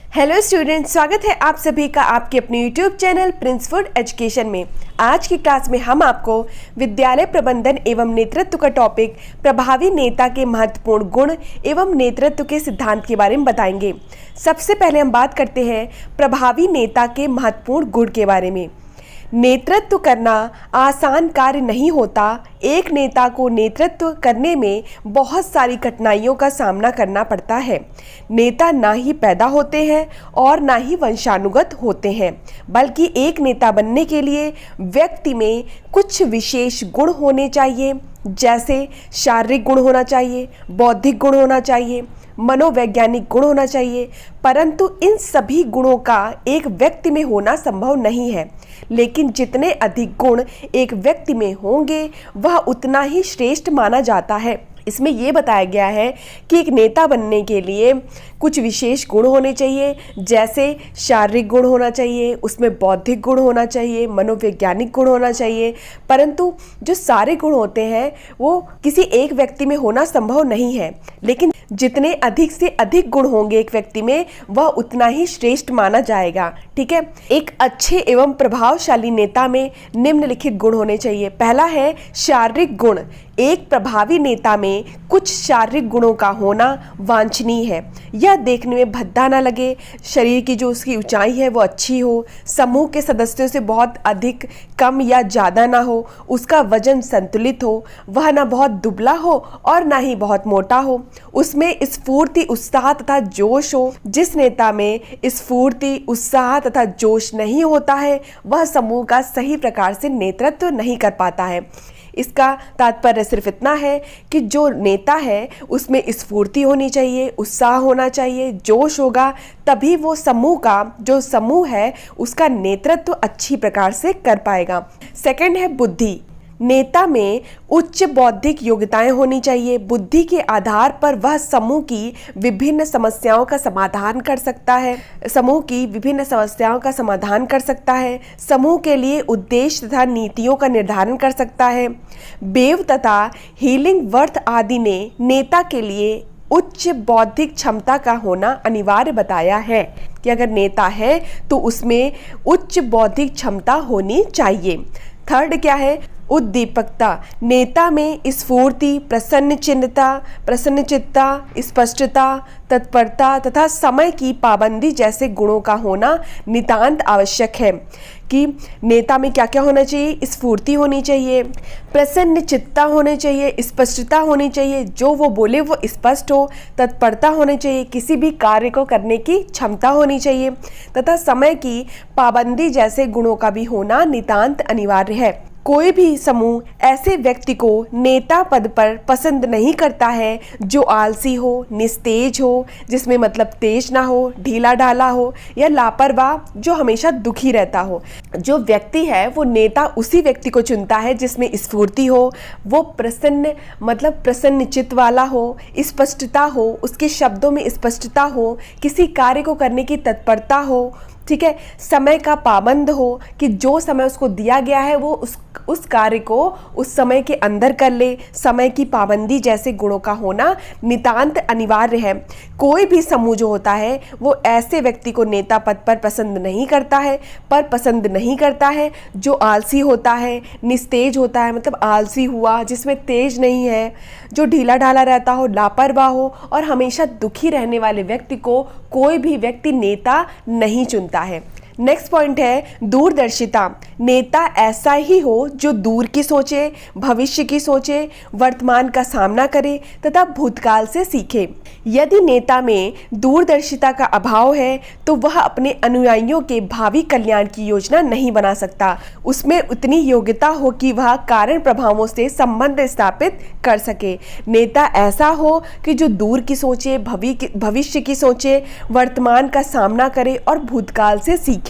Hello students, स्वागत है आप सभी का आपके अपने YouTube channel Prince food education में। आज की क्लास में हम आपको विद्यालय प्रबंधन एवं नेतृत्व का टॉपिक प्रभावी नेता के महत्वपूर्ण गुण एवं नेतृत्व के सिद्धांत के बारे में बताएंगे। सबसे पहले हम बात करते हैं प्रभावी नेता के महत्वपूर्ण गुण के बारे में। नेतृत्व करना आसान कार्य नहीं होता। एक नेता को नेतृत्व करने में बहुत सारी कठिनाइयों का सामना करना पड़ता है। नेता ना ही पैदा होते हैं और ना ही वंशानुगत होते हैं, बल्कि एक नेता बनने के लिए व्यक्ति में कुछ विशेष गुण होने चाहिए, जैसे शारीरिक गुण होना चाहिए, बौद्धिक गुण होना चाहिए, मनोवैज्ञानिक गुण होना चाहिए। परंतु इन सभी गुणों का एक व्यक्ति में होना संभव नहीं है, लेकिन जितने अधिक गुण एक व्यक्ति में होंगे वह उतना ही श्रेष्ठ माना जाता है। इसमें यह बताया गया है कि एक नेता बनने के लिए कुछ विशेष गुण होने चाहिए, जैसे शारीरिक गुण होना चाहिए, उसमें बौद्धिक गुण होना चाहिए, मनोवैज्ञानिक गुण होना चाहिए। परंतु जो सारे गुण होते हैं वो किसी एक व्यक्ति में होना संभव नहीं है, लेकिन जितने अधिक से अधिक गुण होंगे एक व्यक्ति में वह उतना ही श्रेष्ठ माना जाएगा। ठीक है। एक अच्छे एवं प्रभावशाली नेता में निम्नलिखित गुण होने चाहिए। पहला है शारीरिक गुण। एक प्रभावी नेता में कुछ शारीरिक गुणों का होना वांछनीय है। यह देखने में भद्दा ना लगे, शरीर की जो उसकी ऊंचाई है वो अच्छी हो, समूह के सदस्यों से बहुत अधिक कम या ज़्यादा ना हो, उसका वजन संतुलित हो, वह ना बहुत दुबला हो और ना ही बहुत मोटा हो, उसमें स्फूर्ति, उत्साह तथा जोश हो। जिस नेता में स्फूर्ति, उत्साह तथा जोश नहीं होता है वह समूह का सही प्रकार से नेतृत्व नहीं कर पाता है। इसका तात्पर्य सिर्फ इतना है कि जो नेता है उसमें स्फूर्ति होनी चाहिए, उत्साह होना चाहिए, जोश होगा, तभी वो समूह का जो समूह है उसका नेतृत्व अच्छी प्रकार से कर पाएगा। सेकंड है बुद्धि। नेता में उच्च बौद्धिक योग्यताएं होनी चाहिए। बुद्धि के आधार पर वह समूह की विभिन्न समस्याओं का समाधान कर सकता है। समूह के लिए उद्देश्य तथा नीतियों का निर्धारण कर सकता है। बेव तथा हीलिंग वर्थ आदि ने नेता के लिए उच्च बौद्धिक क्षमता का होना अनिवार्य बताया है कि अगर नेता है तो उसमें उच्च बौद्धिक क्षमता होनी चाहिए। थर्ड क्या है? उद्दीपकता। नेता में स्फूर्ति, प्रसन्नचित्ता, स्पष्टता, तत्परता तथा समय की पाबंदी जैसे गुणों का होना नितांत आवश्यक है। कि नेता में क्या क्या होना चाहिए? स्फूर्ति होनी चाहिए, प्रसन्नचित्ता होनी चाहिए, स्पष्टता होनी चाहिए, जो वो बोले वो स्पष्ट हो, तत्परता होनी चाहिए, किसी भी कार्य को करने की क्षमता होनी चाहिए, तथा समय की पाबंदी जैसे गुणों का भी होना नितांत अनिवार्य है। कोई भी समूह ऐसे व्यक्ति को नेता पद पर पसंद नहीं करता है जो आलसी हो, निस्तेज हो, जिसमें मतलब तेज ना हो, ढीला ढाला हो या लापरवाह, जो हमेशा दुखी रहता हो। जो व्यक्ति है वो नेता उसी व्यक्ति को चुनता है जिसमें स्फूर्ति हो, वो प्रसन्नचित्त वाला हो, स्पष्टता हो, उसके शब्दों में स्पष्टता हो, किसी कार्य को करने की तत्परता हो। ठीक है। समय का पाबंद हो कि जो समय उसको दिया गया है वो उस कार्य को उस समय के अंदर कर ले। समय की पाबंदी जैसे गुणों का होना नितांत अनिवार्य है। कोई भी समूह जो होता है वो ऐसे व्यक्ति को नेता पद पर पसंद नहीं करता है जो आलसी होता है, निस्तेज होता है, मतलब आलसी हुआ, जिसमें तेज नहीं है, जो ढीला ढाला रहता हो, लापरवाह हो और हमेशा दुखी रहने वाले व्यक्ति को कोई भी व्यक्ति नेता नहीं चुनता है। नेक्स्ट पॉइंट है दूरदर्शिता। नेता ऐसा ही हो जो दूर की सोचे, भविष्य की सोचे, वर्तमान का सामना करे तथा भूतकाल से सीखे। यदि नेता में दूरदर्शिता का अभाव है तो वह अपने अनुयायियों के भावी कल्याण की योजना नहीं बना सकता। उसमें उतनी योग्यता हो कि वह कारण प्रभावों से संबंध स्थापित कर सके। नेता ऐसा हो कि जो दूर की सोचे, भविष्य की सोचे, वर्तमान का सामना करे और भूतकाल से सीखे।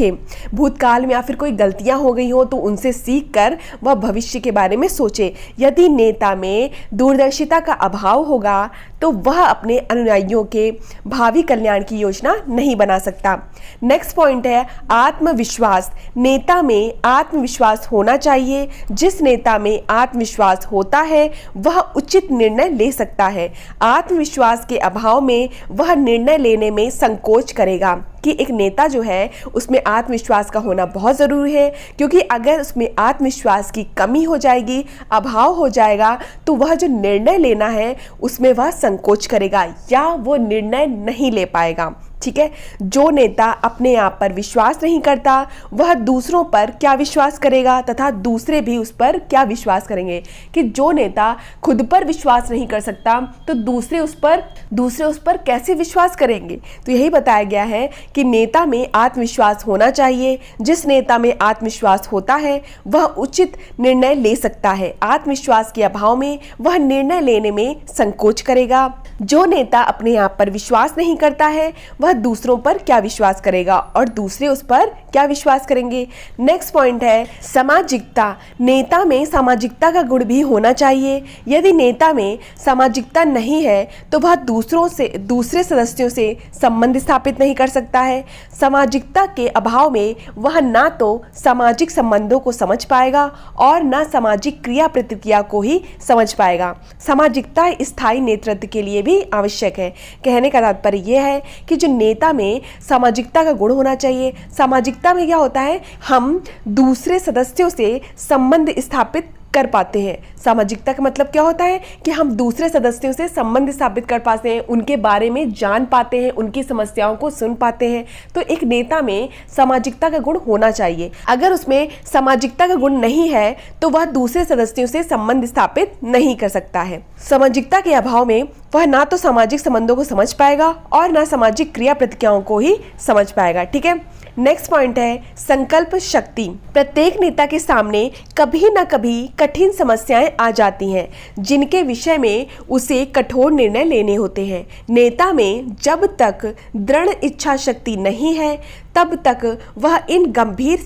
भूतकाल में या फिर कोई गलतियां हो गई हो तो उनसे सीख कर वह भविष्य के बारे में सोचे। यदि नेता में दूरदर्शिता का अभाव होगा तो वह अपने अनुयायियों के भावी कल्याण की योजना नहीं बना सकता। नेक्स्ट पॉइंट है आत्मविश्वास। नेता में आत्मविश्वास होना चाहिए। जिस नेता में आत्मविश्वास होता है वह उचित निर्णय ले सकता है। आत्मविश्वास के अभाव में वह निर्णय लेने में संकोच करेगा। कि एक नेता जो है उसमें आत्मविश्वास का होना बहुत ज़रूरी है, क्योंकि अगर उसमें आत्मविश्वास की कमी हो जाएगी, अभाव हो जाएगा, तो वह जो निर्णय लेना है उसमें वह संकोच करेगा या वो निर्णय नहीं ले पाएगा। ठीक है, जो नेता अपने आप पर विश्वास नहीं करता वह दूसरों पर क्या विश्वास करेगा तथा दूसरे भी उस पर क्या विश्वास करेंगे। कि जो नेता खुद पर विश्वास नहीं कर सकता तो दूसरे उस पर कैसे विश्वास करेंगे। तो यही बताया गया है कि नेता में आत्मविश्वास होना चाहिए। जिस नेता में आत्मविश्वास होता है वह उचित निर्णय ले सकता है। आत्मविश्वास के अभाव में वह निर्णय लेने में संकोच करेगा। जो नेता अपने आप पर विश्वास नहीं करता है वह दूसरों पर क्या विश्वास करेगा और दूसरे उस पर क्या विश्वास करेंगे। नेक्स्ट पॉइंट है सामाजिकता। नेता में सामाजिकता का गुण भी होना चाहिए। यदि नेता में सामाजिकता नहीं है तो वह दूसरे सदस्यों से संबंध स्थापित नहीं कर सकता है। सामाजिकता के अभाव में वह ना तो सामाजिक संबंधों को समझ पाएगा और ना सामाजिक क्रिया प्रतिक्रिया को ही समझ पाएगा। सामाजिकता स्थायी नेतृत्व के लिए भी आवश्यक है। कहने का तात्पर्य यह है कि जो नेता में सामाजिकता का गुण होना चाहिए। सामाजिकता में क्या होता है, हम दूसरे सदस्यों से संबंध स्थापित कर पाते हैं। सामाजिकता का मतलब क्या होता है कि हम दूसरे सदस्यों से संबंध स्थापित कर पाते हैं, उनके बारे में जान पाते हैं, उनकी समस्याओं को सुन पाते हैं। तो एक नेता में सामाजिकता का गुण होना चाहिए। अगर उसमें सामाजिकता का गुण नहीं है तो वह दूसरे सदस्यों से संबंध स्थापित नहीं कर सकता है। सामाजिकता के अभाव में वह ना तो सामाजिक संबंधों को समझ पाएगा और ना सामाजिक क्रिया प्रतिक्रियाओं को ही समझ पाएगा। ठीक है, नेक्स्ट पॉइंट है संकल्प शक्ति। प्रत्येक नेता के सामने कभी ना कभी कठिन समस्याएं आ जाती हैं जिनके विषय में उसे कठोर निर्णय लेने होते हैं। नेता में जब तक दृढ़ इच्छा शक्ति नहीं है तब तक वह इन गंभीर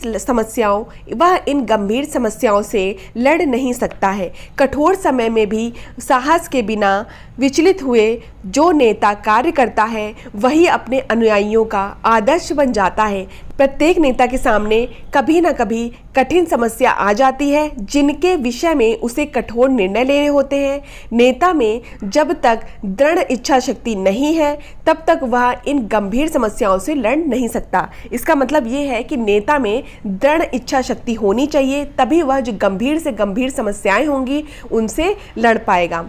समस्याओं से लड़ नहीं सकता है। कठोर समय में भी साहस के बिना विचलित हुए जो नेता कार्य करता है वही अपने अनुयायियों का आदर्श बन जाता है। प्रत्येक नेता के सामने कभी ना कभी कठिन समस्या आ जाती है जिनके विषय में उसे कठोर निर्णय लेने होते हैं। नेता में जब तक दृढ़ इच्छा शक्ति नहीं है तब तक वह इन गंभीर समस्याओं से लड़ नहीं सकता। इसका मतलब ये है कि नेता में दृढ़ इच्छा शक्ति होनी चाहिए, तभी वह जो गंभीर से गंभीर समस्याएं होंगी उनसे लड़ पाएगा।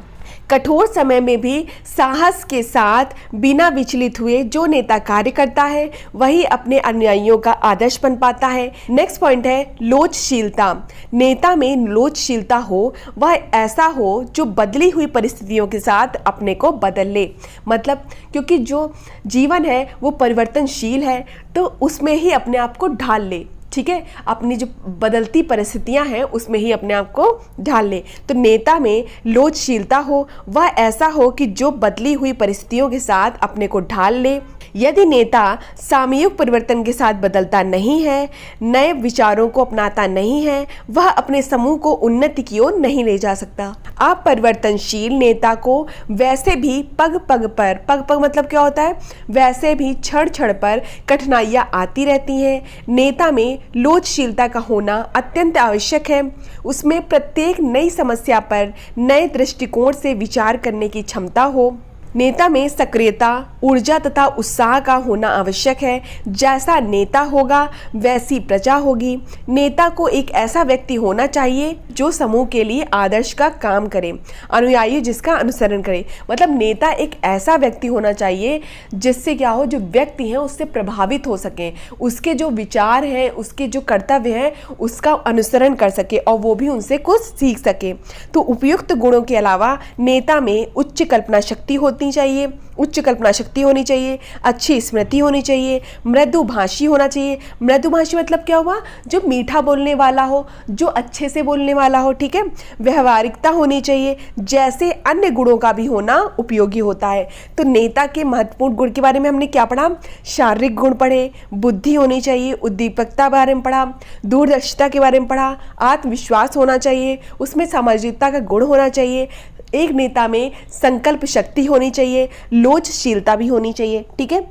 कठोर समय में भी साहस के साथ बिना विचलित हुए जो नेता कार्य करता है वही अपने अनुयायियों का आदर्श बन पाता है। नेक्स्ट पॉइंट है लोचशीलता। नेता में लोचशीलता हो, वह ऐसा हो जो बदली हुई परिस्थितियों के साथ अपने को बदल ले। मतलब क्योंकि जो जीवन है वो परिवर्तनशील है तो उसमें ही अपने आप को ढाल ले। ठीक है, अपनी जो बदलती परिस्थितियां हैं उसमें ही अपने आप को ढाल ले। तो नेता में लोचशीलता हो, वह ऐसा हो कि जो बदली हुई परिस्थितियों के साथ अपने को ढाल ले। यदि नेता सामयिक परिवर्तन के साथ बदलता नहीं है, नए विचारों को अपनाता नहीं है, वह अपने समूह को उन्नति की ओर नहीं ले जा सकता। अपरिवर्तनशील नेता को वैसे भी पग पग मतलब क्या होता है, वैसे भी क्षण क्षण पर कठिनाइयां आती रहती हैं। नेता में लोचशीलता का होना अत्यंत आवश्यक है। उसमें प्रत्येक नई समस्या पर नए दृष्टिकोण से विचार करने की क्षमता हो। नेता में सक्रियता, ऊर्जा तथा उत्साह का होना आवश्यक है। जैसा नेता होगा वैसी प्रजा होगी। नेता को एक ऐसा व्यक्ति होना चाहिए जो समूह के लिए आदर्श का काम करे, अनुयायी जिसका अनुसरण करे। मतलब नेता एक ऐसा व्यक्ति होना चाहिए जिससे क्या हो, जो व्यक्ति हैं उससे प्रभावित हो सके, उसके जो विचार हैं, उसके जो कर्तव्य हैं उसका अनुसरण कर सके और वो भी उनसे कुछ सीख सके। तो उपयुक्त गुणों के अलावा नेता में उच्च कल्पना शक्ति होती चाहिए, उच्च कल्पना शक्ति होनी चाहिए, अच्छी स्मृति होनी चाहिए, मृदुभाषी होना चाहिए। मृदुभाषी मतलब क्या हुआ, जो मीठा बोलने वाला हो, जो अच्छे से बोलने वाला हो। ठीक है, व्यवहारिकता होनी चाहिए, जैसे अन्य गुणों का भी होना उपयोगी होता है। तो नेता के महत्वपूर्ण गुण के बारे में हमने क्या पढ़ा, शारीरिक गुण पढ़े, बुद्धि होनी चाहिए, उद्दीपकता बारे में पढ़ा, दूरदर्शिता के बारे में पढ़ा, आत्मविश्वास होना चाहिए, उसमें सामाजिकता का गुण होना चाहिए, एक नेता में संकल्प शक्ति होनी चाहिए, लोचशीलता भी होनी चाहिए। ठीक है,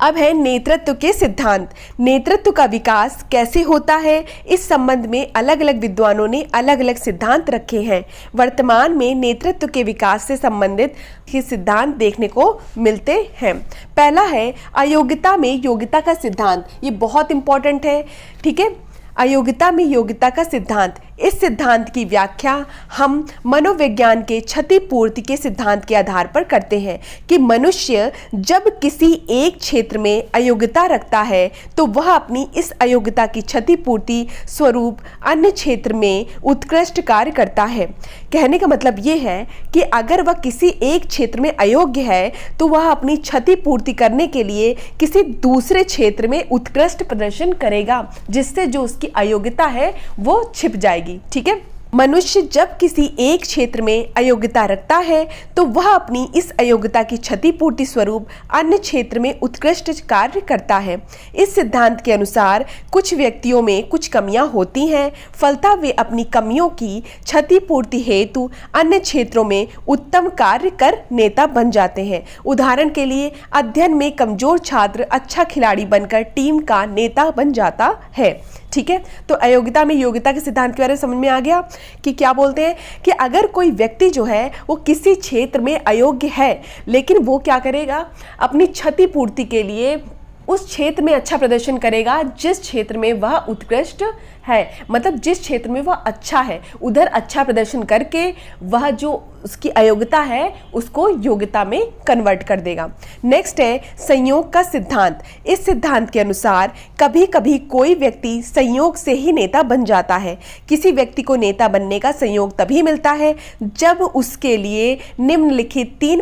अब है नेतृत्व के सिद्धांत। नेतृत्व का विकास कैसे होता है, इस संबंध में अलग अलग विद्वानों ने अलग अलग सिद्धांत रखे हैं। वर्तमान में नेतृत्व के विकास से संबंधित ये सिद्धांत देखने को मिलते हैं। पहला है अयोग्यता में योग्यता का सिद्धांत। ये बहुत इंपॉर्टेंट है। ठीक है, अयोग्यता में योग्यता का सिद्धांत। इस सिद्धांत की व्याख्या हम मनोविज्ञान के क्षतिपूर्ति के सिद्धांत के आधार पर करते हैं कि मनुष्य जब किसी एक क्षेत्र में अयोग्यता रखता है तो वह अपनी इस अयोग्यता की क्षतिपूर्ति स्वरूप अन्य क्षेत्र में उत्कृष्ट कार्य करता है। कहने का मतलब ये है कि अगर वह किसी एक क्षेत्र में अयोग्य है तो वह अपनी क्षतिपूर्ति करने के लिए किसी दूसरे क्षेत्र में उत्कृष्ट प्रदर्शन करेगा, जिससे जो उसकी अयोग्यता है वो छिप जाएगी। ठीक है, मनुष्य जब किसी एक क्षेत्र में अयोग्यता रखता है तो वह अपनी इस अयोग्यता की क्षतिपूर्ति स्वरूप अन्य क्षेत्र में उत्कृष्ट कार्य करता है। इस सिद्धांत के अनुसार कुछ व्यक्तियों में कुछ कमियां होती हैं, फलतः वे अपनी कमियों की क्षतिपूर्ति हेतु अन्य क्षेत्रों में उत्तम कार्य कर नेता बन जाते हैं। उदाहरण के लिए अध्ययन में कमजोर छात्र अच्छा खिलाड़ी बनकर टीम का नेता बन जाता है। ठीक है, तो अयोग्यता में योग्यता के सिद्धांत के बारे में समझ में आ गया कि क्या बोलते हैं कि अगर कोई व्यक्ति जो है वो किसी क्षेत्र में अयोग्य है, लेकिन वो क्या करेगा, अपनी क्षतिपूर्ति के लिए उस क्षेत्र में अच्छा प्रदर्शन करेगा जिस क्षेत्र में वह उत्कृष्ट है। मतलब जिस क्षेत्र में वह अच्छा है उधर अच्छा प्रदर्शन करके वह जो उसकी अयोग्यता है उसको योग्यता में कन्वर्ट कर देगा। नेक्स्ट है संयोग का सिद्धांत। इस सिद्धांत के अनुसार कभी कभी कोई व्यक्ति संयोग से ही नेता बन जाता है। किसी व्यक्ति को नेता बनने का संयोग तभी मिलता है जब उसके लिए निम्नलिखित 3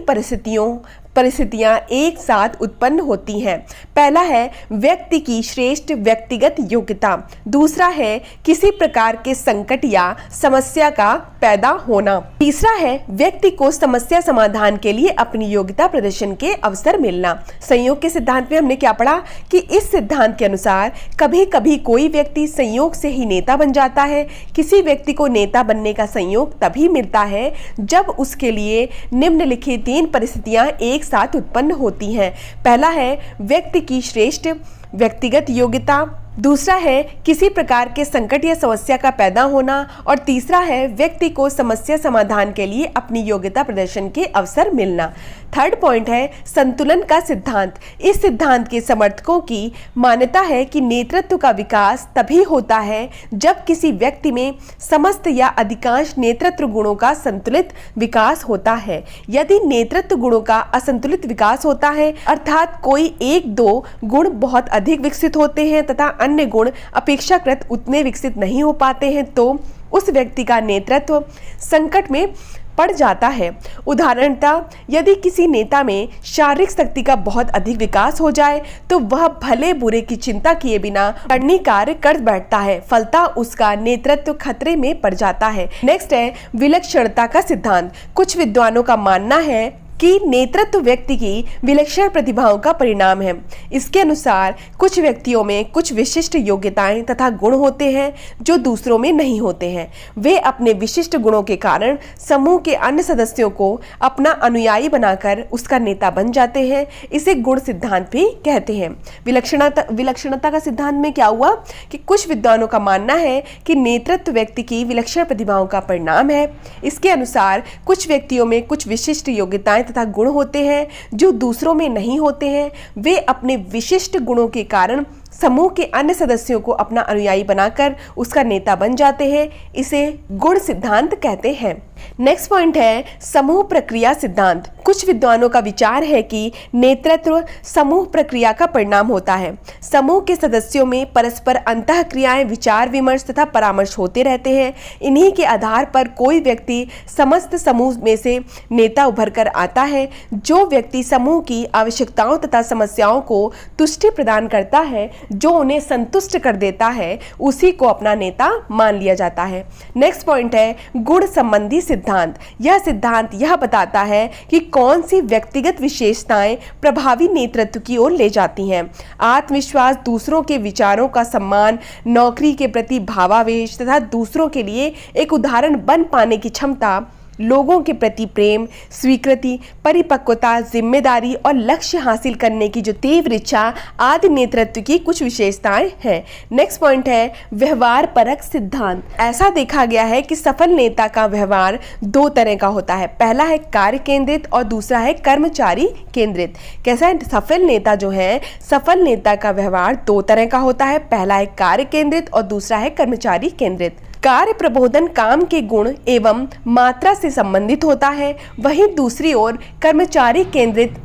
परिस्थितियां एक साथ उत्पन्न होती हैं। पहला है व्यक्ति की श्रेष्ठ व्यक्तिगत योग्यता, दूसरा है किसी प्रकार के संकट या समस्या का पैदा होना, तीसरा है व्यक्ति को समस्या समाधान के लिए अपनी योग्यता प्रदर्शन के अवसर मिलना। संयोग के सिद्धांत में हमने क्या पढ़ा कि इस सिद्धांत के अनुसार कभी कभी कोई व्यक्ति संयोग से ही नेता बन जाता है। किसी व्यक्ति को नेता बनने का संयोग तभी मिलता है जब उसके लिए निम्नलिखित 3 परिस्थितियां एक साथ उत्पन्न होती हैं। पहला है व्यक्ति की श्रेष्ठ व्यक्तिगत योग्यता, दूसरा है किसी प्रकार के संकट या समस्या का पैदा होना और तीसरा है व्यक्ति को समस्या समाधान के लिए अपनी योग्यता प्रदर्शन के अवसर मिलना। थर्ड पॉइंट है संतुलन का सिद्धांत। इस सिद्धांत के समर्थकों की मान्यता है कि नेतृत्व का विकास तभी होता है जब किसी व्यक्ति में समस्त या अधिकांश नेतृत्व गुणों का संतुलित विकास होता है। यदि नेतृत्व गुणों का असंतुलित विकास होता है, अर्थात कोई 1-2 गुण बहुत अधिक विकसित होते हैं तथा अन्य गुण अपेक्षाकृत उतने विकसित नहीं हो पाते हैं, तो उस व्यक्ति का नेतृत्व संकट में पड़ जाता है। उदाहरणतः यदि किसी नेता में शारीरिक शक्ति का बहुत अधिक विकास हो जाए तो वह भले बुरे की चिंता किए बिना करनी कार्य कर बैठता है, फलतः उसका नेतृत्व खतरे में पड़ जाता है। नेक्स्ट है विलक्षणता का सिद्धांत। कुछ विद्वानों का मानना है कि नेतृत्व व्यक्ति की विलक्षण प्रतिभाओं का परिणाम है। इसके अनुसार कुछ व्यक्तियों में कुछ विशिष्ट योग्यताएं तथा गुण होते हैं जो दूसरों में नहीं होते हैं। वे अपने विशिष्ट गुणों के कारण समूह के अन्य सदस्यों को अपना अनुयायी बनाकर उसका नेता बन जाते हैं। इसे गुण सिद्धांत भी कहते हैं। विलक्षणता का सिद्धांत में क्या हुआ कि कुछ विद्वानों का मानना है कि नेतृत्व व्यक्ति की विलक्षण प्रतिभाओं का परिणाम है। इसके अनुसार कुछ व्यक्तियों में कुछ विशिष्ट योग्यताएं तथा गुण होते हैं जो दूसरों में नहीं होते हैं। वे अपने विशिष्ट गुणों के कारण समूह के अन्य सदस्यों को अपना अनुयायी बनाकर उसका नेता बन जाते हैं। इसे गुण सिद्धांत कहते हैं। नेक्स्ट पॉइंट है समूह प्रक्रिया सिद्धांत। कुछ विद्वानों का विचार है कि नेतृत्व समूह प्रक्रिया का परिणाम होता है। समूह के सदस्यों में परस्पर अंतःक्रियाएं, विचार विमर्श तथा परामर्श होते रहते हैं। इन्हीं के आधार पर कोई व्यक्ति समस्त समूह में से नेता उभर कर आता है। जो व्यक्ति समूह की आवश्यकताओं तथा समस्याओं को तुष्टि प्रदान करता है, जो उन्हें संतुष्ट कर देता है, उसी को अपना नेता मान लिया जाता है। नेक्स्ट पॉइंट है गुण संबंधी सिद्धांत। यह सिद्धांत यह बताता है कि कौन सी व्यक्तिगत विशेषताएं प्रभावी नेतृत्व की ओर ले जाती हैं। आत्मविश्वास, दूसरों के विचारों का सम्मान, नौकरी के प्रति भावावेश तथा दूसरों के लिए एक उदाहरण बन पाने की क्षमता लोगों के प्रति प्रेम, स्वीकृति, परिपक्वता, जिम्मेदारी और लक्ष्य हासिल करने की जो तीव्र इच्छा आदि नेतृत्व की कुछ विशेषताएं हैं। नेक्स्ट पॉइंट है व्यवहार परक सिद्धांत। ऐसा देखा गया है कि सफल नेता का व्यवहार दो तरह का होता है, पहला है कार्य केंद्रित और दूसरा है कर्मचारी केंद्रित। कैसा है? सफल नेता जो है, सफल नेता का व्यवहार दो तरह का होता है, पहला है कार्य केंद्रित और दूसरा है कर्मचारी केंद्रित। कार्य प्रबोधन काम के गुण एवं मात्रा से संबंधित होता है, वहीं दूसरी ओर कर्मचारी केंद्रित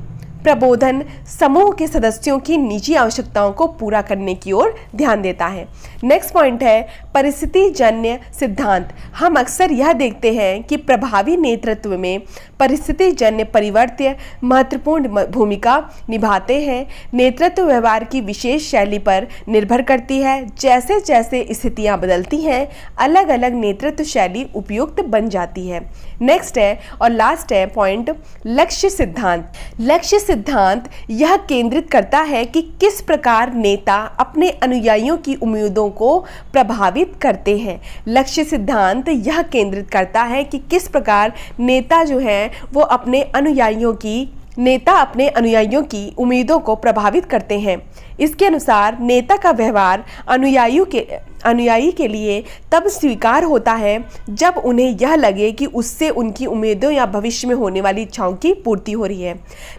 प्रबोधन समूह के सदस्यों की निजी आवश्यकताओं को पूरा करने की ओर ध्यान देता है। नेक्स्ट पॉइंट है परिस्थिति जन्य सिद्धांत। हम अक्सर यह देखते हैं कि प्रभावी नेतृत्व में परिस्थिति जन्य परिवर्तन महत्वपूर्ण भूमिका निभाते हैं। नेतृत्व व्यवहार की विशेष शैली पर निर्भर करती है। जैसे जैसे स्थितियां बदलती हैं, अलग अलग नेतृत्व शैली उपयुक्त बन जाती है। नेक्स्ट है और लास्ट है पॉइंट लक्ष्य सिद्धांत। लक्ष्य सिद्धांत यह केंद्रित करता है कि किस प्रकार नेता अपने अनुयायियों की उम्मीदों को प्रभावित करते हैं। लक्ष्य सिद्धांत यह केंद्रित करता है कि किस प्रकार नेता जो है वो अपने अनुयायियों की उम्मीदों को प्रभावित करते हैं। इसके अनुसार नेता का व्यवहार अनुयायी के लिए तब स्वीकार होता है जब उन्हें यह लगे कि उससे उनकी उम्मीदों या भविष्य में होने वाली इच्छाओं की पूर्ति हो रही है।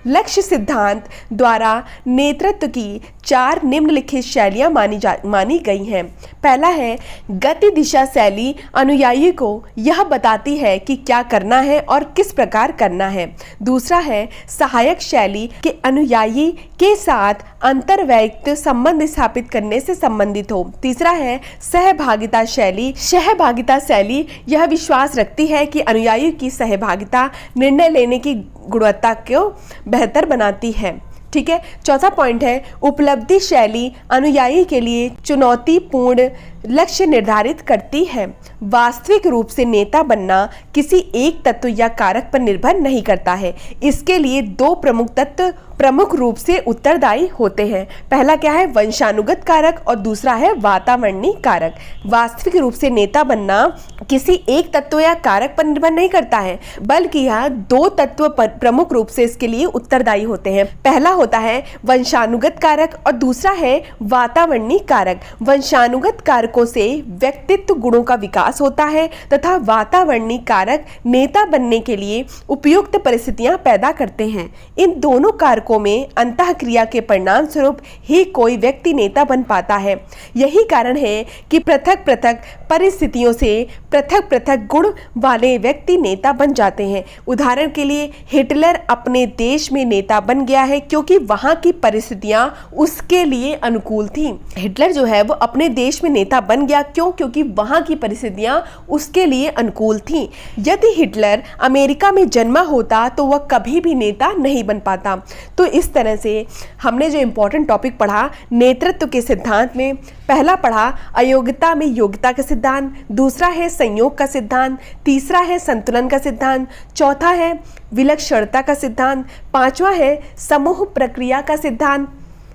लक्ष्य सिद्धांत द्वारा नेतृत्व की 4 निम्नलिखित शैलियां मानी गई हैं। पहला है गति दिशा शैली। अनुयायी को यह बताती है कि क्या करना है और किस प्रकार करना है। दूसरा है सहायक शैली के अनुयायी के साथ अंतर्वैयक्तिक संबंध स्थापित करने से संबंधित हो। तीसरा है सहभागिता शैली। सहभागिता शैली यह विश्वास रखती है कि अनुयायी की सहभागिता निर्णय लेने की गुणवत्ता को बेहतर बनाती है। ठीक है। चौथा पॉइंट है उपलब्धि शैली। अनुयायी के लिए चुनौतीपूर्ण लक्ष्य निर्धारित करती है। वास्तविक रूप से नेता बनना किसी एक तत्व या कारक पर निर्भर नहीं करता है। इसके लिए 2 प्रमुख तत्व प्रमुख रूप से उत्तरदायी होते हैं। पहला क्या है? वंशानुगत कारक और दूसरा है वातावरणीय कारक। वास्तविक रूप से नेता बनना किसी एक तत्व या कारक पर निर्भर नहीं करता है, बल्कि यह 2 तत्व पर प्रमुख रूप से इसके लिए उत्तरदायी होते हैं। पहला होता है वंशानुगत कारक और दूसरा है वातावरणीय कारक। वंशानुगत कारकों से व्यक्तित्व गुणों का विकास होता है तथा वातावरणीय कारक नेता बनने के लिए उपयुक्त परिस्थितियां पैदा करते हैं। इन दोनों कारकों में अंतःक्रिया के परिणाम स्वरूप ही कोई व्यक्ति नेता बन पाता है। यही कारण है कि पृथक पृथक परिस्थितियों से पृथक पृथक गुण वाले व्यक्ति नेता बन जाते हैं। उदाहरण के लिए हिटलर अपने देश में नेता बन गया है क्योंकि वहां की परिस्थितियां उसके लिए अनुकूल थी। हिटलर जो है वो अपने देश में नेता बन गया क्योंकि वहां की परिस्थितियां उसके लिए अनुकूल थी। यदि हिटलर अमेरिका में जन्मा होता तो वह कभी भी नेता नहीं बन पाता। तो इस तरह से हमने जो इम्पोर्टेंट टॉपिक पढ़ा नेतृत्व के सिद्धांत में, पहला पढ़ा अयोग्यता में योग्यता का सिद्धांत, दूसरा है संयोग का सिद्धांत, तीसरा है संतुलन का सिद्धांत, चौथा है विलक्षणता का सिद्धांत, पांचवा है समूह प्रक्रिया का सिद्धांत,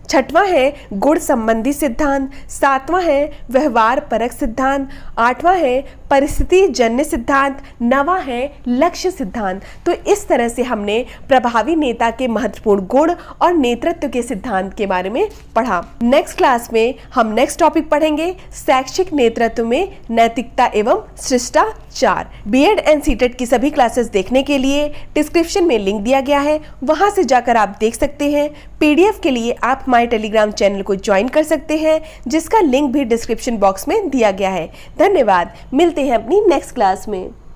छठवां है गुण संबंधी सिद्धांत, सातवां है व्यवहार परक सिद्धांत, आठवां है परिस्थिति जन्य सिद्धांत, नवां है लक्ष्य सिद्धांत। तो इस तरह से हमने प्रभावी नेता के महत्वपूर्ण गुण और नेतृत्व के सिद्धांत के बारे में पढ़ा। नेक्स्ट क्लास में हम नेक्स्ट टॉपिक पढ़ेंगे शैक्षिक नेतृत्व में नैतिकता एवं शिष्टाचार। बीएड एंड सीटेट की सभी क्लासेस देखने के लिए डिस्क्रिप्शन में लिंक दिया गया है, वहां से जाकर आप देख सकते हैं। पीडीएफ के लिए आप माय टेलीग्राम चैनल को ज्वाइन कर सकते हैं, जिसका लिंक भी डिस्क्रिप्शन बॉक्स में दिया गया है। धन्यवाद। मिलते हैं अपनी नेक्स्ट क्लास में।